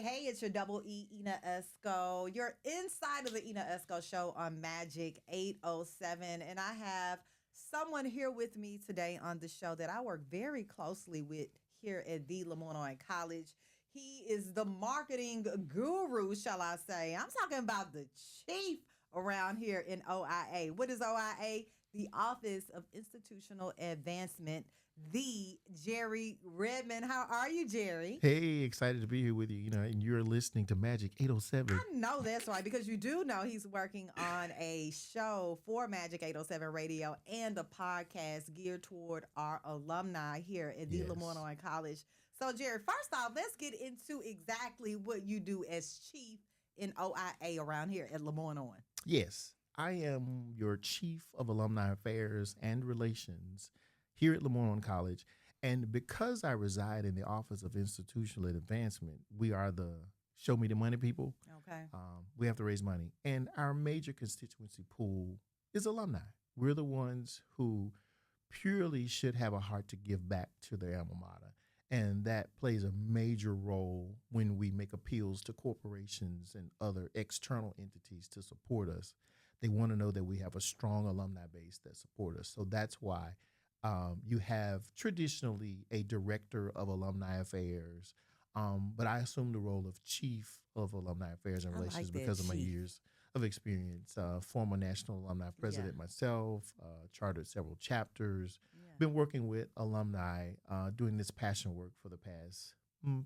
Hey, it's your double E, Ena Esco. You're inside of the Ena Esco Show on Magic 807. And I have someone here with me today on the show that I work very closely with here at the Lamont College. He is the marketing guru, shall I say. I'm talking about the chief around here in OIA. What is OIA? The Office of Institutional Advancement, the Jerry Redmond. How are you, Jerry? Hey, excited to be here with you. And you're listening to Magic 807. I know that's right because you do know he's working on a show for Magic 807 Radio and a podcast geared toward our alumni here at the Yes. Lamont College. So, Jerry, first off, let's get into exactly what you do as chief in OIA around here at Lamont. Yes, I am your Chief of Alumni Affairs and Relations here at Lamont College. And because I reside in the Office of Institutional Advancement, we are the show me the money people. Okay. We have to raise money. And our major constituency pool is alumni. We're the ones who purely should have a heart to give back to their alma mater. And that plays a major role when we make appeals to corporations and other external entities to support us. They want to know that we have a strong alumni base that support us. So that's why you have traditionally a director of alumni affairs, but I assume the role of chief of alumni affairs and relations because of my years of experience. Former national alumni president myself, chartered several chapters, been working with alumni doing this passion work for the past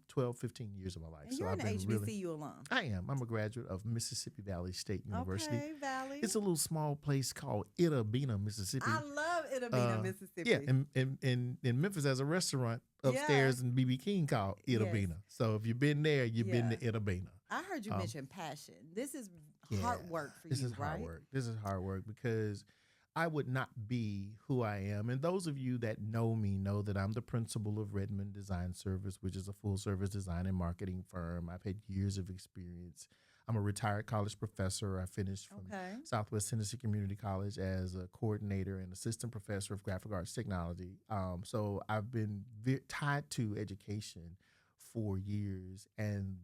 12, 15 years of my life. And you're an HBCU alum. I am. I'm a graduate of Mississippi Valley State University. Okay, Valley. It's a little small place called Ena, Mississippi. I love Ena, Mississippi. Yeah, in Memphis, there's a restaurant upstairs in BB King called Ena. So if you've been there, you've been to Ena. I heard you mention passion. This is hard work for you, right? This is hard work. This is hard work because I would not be who I am. And those of you that know me know that I'm the principal of Redmond Design Service, which is a full-service design and marketing firm. I've had years of experience. I'm a retired college professor. I finished from Southwest Tennessee Community College as a coordinator and assistant professor of graphic arts technology. So I've been tied to education for years, and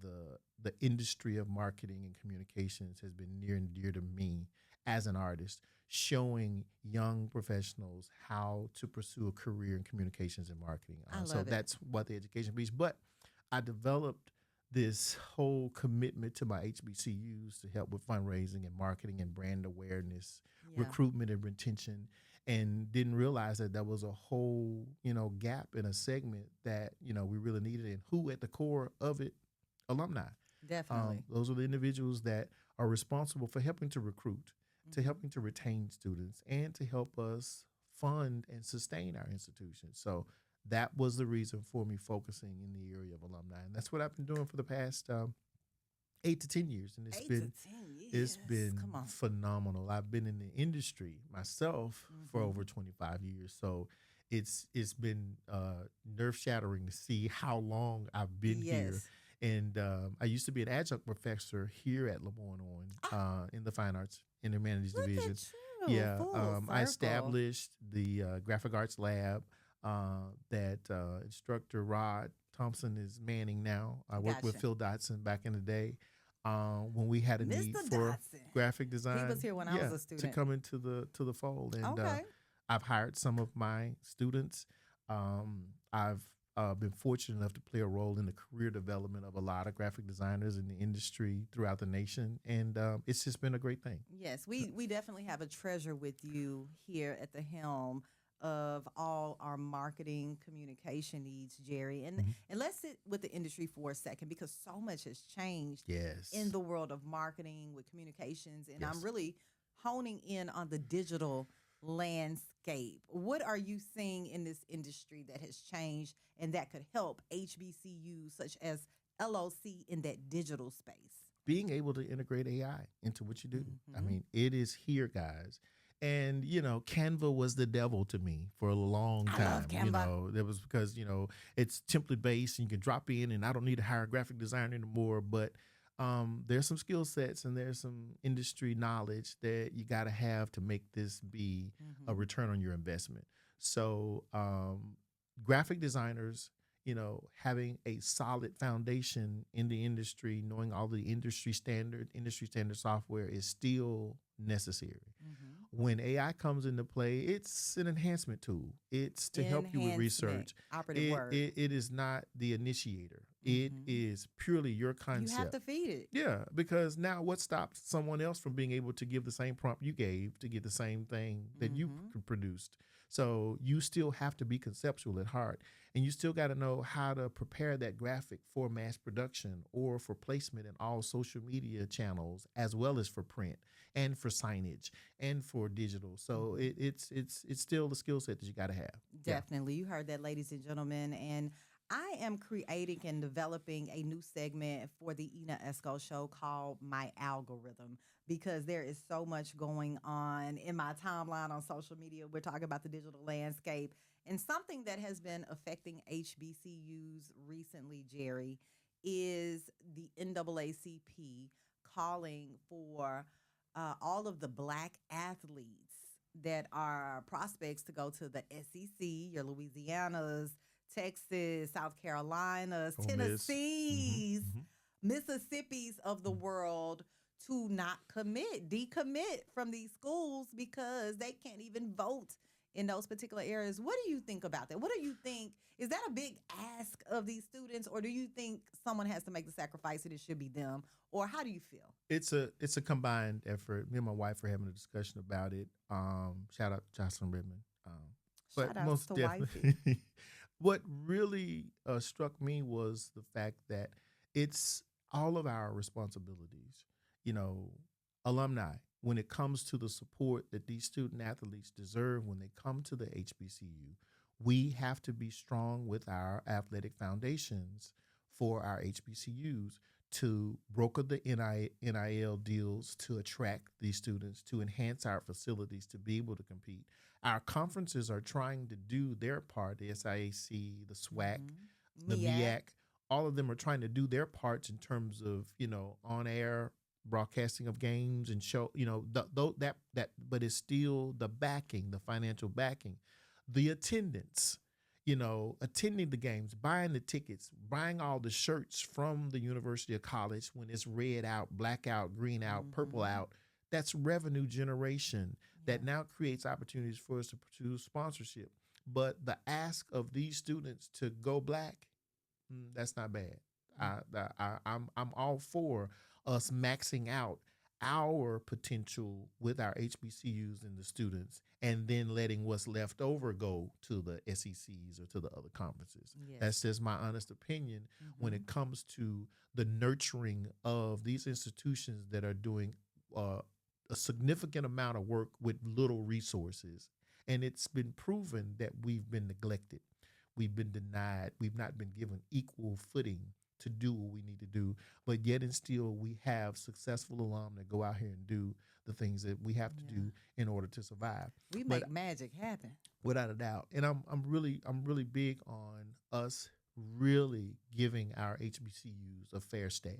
the industry of marketing and communications has been near and dear to me as an artist, showing young professionals how to pursue a career in communications and marketing. So that's what the education piece. But I developed this whole commitment to my HBCUs to help with fundraising and marketing and brand awareness, recruitment and retention, and didn't realize that there was a whole, gap in a segment that, we really needed. And who at the core of it? Alumni. Definitely. Those are the individuals that are responsible for helping to recruit, to helping to retain students, and to help us fund and sustain our institutions. So that was the reason for me focusing in the area of alumni. And that's what I've been doing for the past 8 to 10 years. And it's been phenomenal. I've been in the industry myself for over 25 years. So it's been nerve-shattering to see how long I've been here. And I used to be an adjunct professor here at Lamont in the Fine Arts and Humanities Division. I established the Graphic Arts Lab that instructor Rod Thompson is manning now. I worked with Phil Dotson back in the day when we had a need for graphic design. He was here when I was a student. To come into the fold. And I've hired some of my students. I've been fortunate enough to play a role in the career development of a lot of graphic designers in the industry throughout the nation, and it's just been a great thing. Yes, we definitely have a treasure with you here at the helm of all our marketing communication needs, Jerry. And let's sit with the industry for a second because so much has changed in the world of marketing with communications, and I'm really honing in on the digital landscape. What are you seeing in this industry that has changed and that could help HBCUs such as LOC in that digital space? Being able to integrate AI into what you do. I mean, it is here, guys. And, Canva was the devil to me for a long time. I love Canva. That was because, it's template based and you can drop in and I don't need to hire a graphic designer anymore. But there's some skill sets and there's some industry knowledge that you got to have to make this be a return on your investment. So graphic designers having a solid foundation in the industry, knowing all the industry standard software is still necessary. When AI comes into play, it's an enhancement tool. It's to help you with research. Operative word. It is not the initiator. It is purely your concept. You have to feed it. Yeah, because now what stops someone else from being able to give the same prompt you gave to get the same thing that you produced? So you still have to be conceptual at heart, and you still got to know how to prepare that graphic for mass production or for placement in all social media channels, as well as for print and for signage and for digital. So it's still the skill set that you got to have. Definitely. You heard that, ladies and gentlemen. And I am creating and developing a new segment for the Ena Esco Show called My Algorithm, because there is so much going on in my timeline on social media. We're talking about the digital landscape, and something that has been affecting HBCUs recently, Jerry, is the NAACP calling for all of the Black athletes that are prospects to go to the SEC, your Louisianas, Texas, South Carolinas, Tennessees, Mississippis of the world to not decommit from these schools because they can't even vote in those particular areas. What do you think about that? What do you think? Is that a big ask of these students, or do you think someone has to make the sacrifice and it should be them? Or how do you feel? It's a combined effort. Me and my wife are having a discussion about it. Shout out to Jocelyn Redmond. Shout out to definitely, what really struck me was the fact that it's all of our responsibilities. Alumni, when it comes to the support that these student athletes deserve when they come to the HBCU, we have to be strong with our athletic foundations for our HBCUs to broker the NIL deals to attract these students, to enhance our facilities to be able to compete. Our conferences are trying to do their part, the SIAC, the SWAC, the MEAC. All of them are trying to do their parts in terms of, on-air broadcasting of games and show, but it's still the backing, the financial backing, the attendance, attending the games, buying the tickets, buying all the shirts from the University of College when it's red out, black out, green out, purple out. That's revenue generation that now creates opportunities for us to pursue sponsorship. But the ask of these students to go Black, that's not bad. I'm all for us maxing out our potential with our HBCUs and the students, and then letting what's left over go to the SECs or to the other conferences. Yes. That's just my honest opinion when it comes to the nurturing of these institutions that are doing a significant amount of work with little resources. And it's been proven that we've been neglected. We've been denied. We've not been given equal footing to do what we need to do, but yet and still we have successful alum that go out here and do the things that we have to do in order to survive. We make magic happen, without a doubt. And I'm really big on us really giving our HBCUs a fair stab.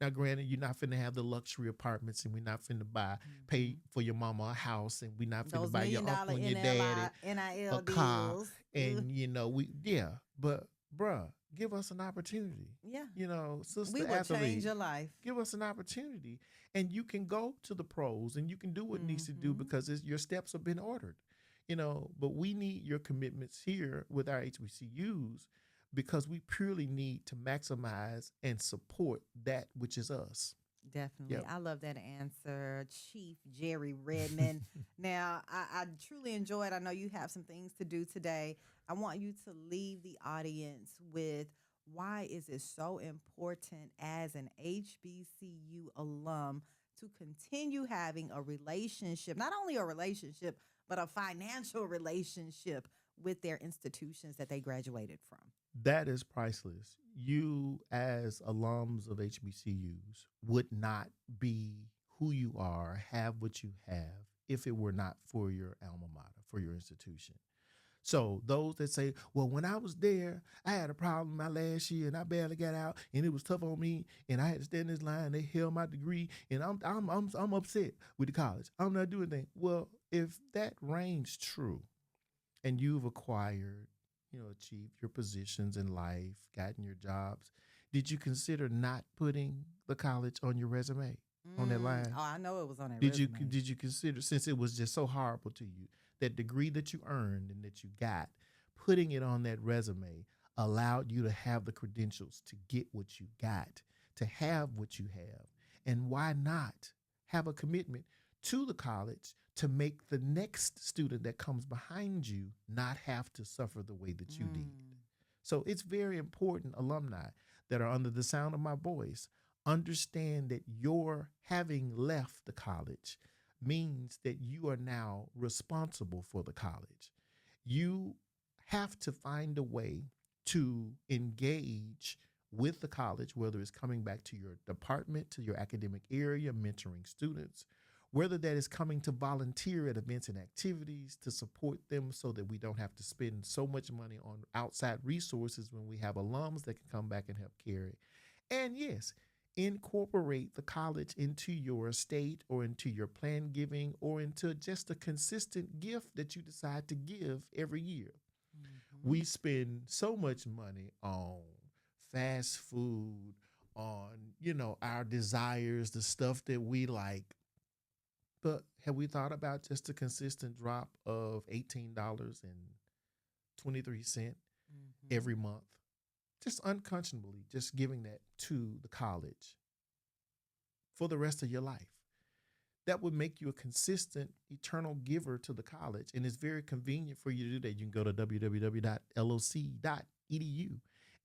Now, granted, you're not finna have the luxury apartments, and we're not finna pay for your mama a house, and we're not finna buy your uncle and your daddy a car. Deals. And but bruh, give us an opportunity. Yeah. Sister we will athlete, change your life. give us an opportunity, and you can go to the pros, and you can do what needs to do because your steps have been ordered. But we need your commitments here with our HBCUs, because we purely need to maximize and support that which is us. Definitely. Yep. I love that answer, Chief Jerry Redmond. Now, I truly enjoyed. I know you have some things to do today. I want you to leave the audience with, why is it so important as an HBCU alum to continue having a relationship, not only a relationship, but a financial relationship with their institutions that they graduated from? That is priceless. You, as alums of HBCUs, would not be who you are, have what you have, if it were not for your alma mater, for your institution. So those that say, well, when I was there, I had a problem my last year and I barely got out and it was tough on me and I had to stand in this line, they held my degree and I'm upset with the college. I'm not doing anything. Well, if that reigns true and you've acquired achieved your positions in life, gotten your jobs, did you consider not putting the college on your resume on that line? Oh, I know it was on that Did you resume. did you consider, since it was just so horrible to you, that degree that you earned and that you got, putting it on that resume allowed you to have the credentials to get what you got, to have what you have, and why not have a commitment to the college to make the next student that comes behind you not have to suffer the way that you did? So it's very important, alumni that are under the sound of my voice, understand that your having left the college means that you are now responsible for the college. You have to find a way to engage with the college, whether it's coming back to your department, to your academic area, mentoring students, whether that is coming to volunteer at events and activities to support them so that we don't have to spend so much money on outside resources when we have alums that can come back and help carry. And yes, incorporate the college into your estate or into your plan giving or into just a consistent gift that you decide to give every year. We spend so much money on fast food, on, our desires, the stuff that we like. But have we thought about just a consistent drop of $18.23 every month? Just unconscionably, just giving that to the college for the rest of your life. That would make you a consistent, eternal giver to the college. And it's very convenient for you to do that. You can go to www.loc.edu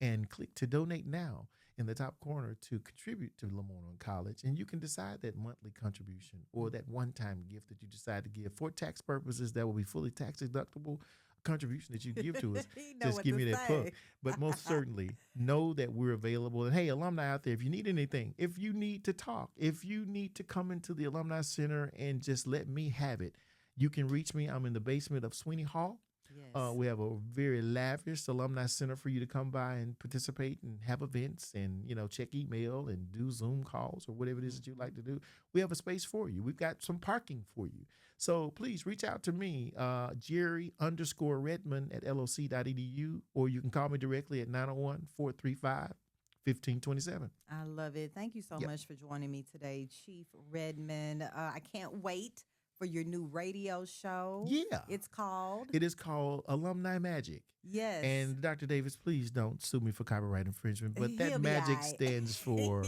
and click to donate now in the top corner to contribute to Lamont College. And you can decide that monthly contribution or that one-time gift that you decide to give for tax purposes that will be fully tax deductible contribution that you give to us. Just give me that plug. But most certainly know that we're available. And hey, alumni out there, if you need anything, if you need to talk, if you need to come into the Alumni Center and just let me have it, you can reach me. I'm in the basement of Sweeney Hall. Yes. We have a very lavish alumni center for you to come by and participate and have events and, check email and do Zoom calls or whatever it is that you like to do. We have a space for you. We've got some parking for you. So please reach out to me, Jerry_Redmond at loc.edu, or you can call me directly at 901-435-1527. I love it. Thank you so much for joining me today, Chief Redmond. I can't wait for your new radio show. Yeah. It is called Alumni Magic. Yes. And Dr. Davis, please don't sue me for copyright infringement, but that magic stands for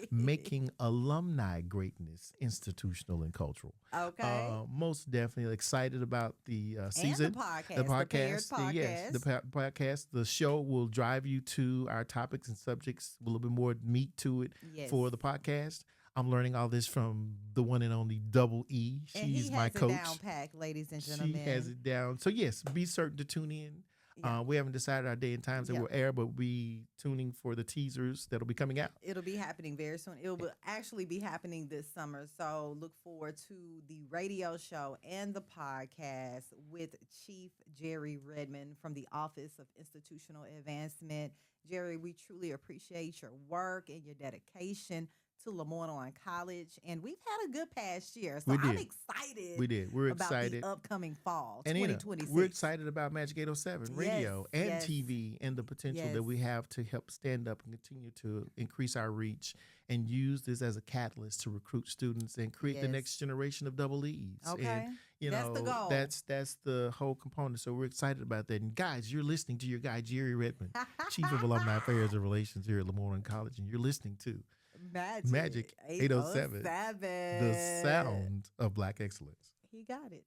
making alumni greatness institutional and cultural. Okay. Most definitely excited about the season. And the podcast. The podcast. The show will drive you to our topics and subjects, a little bit more meat to it for the podcast. I'm learning all this from the one and only Double E. She's my coach. He has it down pat, ladies and gentlemen. She has it down. So yes, be certain to tune in. Yeah. We haven't decided our day and times that we'll air, but we'll be tuning for the teasers that'll be coming out. It'll be happening very soon. It will actually be happening this summer. So look forward to the radio show and the podcast with Chief Jerry Redmond from the Office of Institutional Advancement. Jerry, we truly appreciate your work and your dedication to Lamont College, and we've had a good past year, so I'm excited. We're excited about the upcoming fall, and 2026. We're excited about Magic 807 radio and TV and the potential that we have to help stand up and continue to increase our reach and use this as a catalyst to recruit students and create the next generation of double E's. Okay, and, that's the goal. That's the whole component. So we're excited about that. And guys, you're listening to your guy Jerry Redmond, Chief of Alumni Affairs and Relations here at Lamont College, and you're listening to Magic 807, the sound of Black excellence. He got it.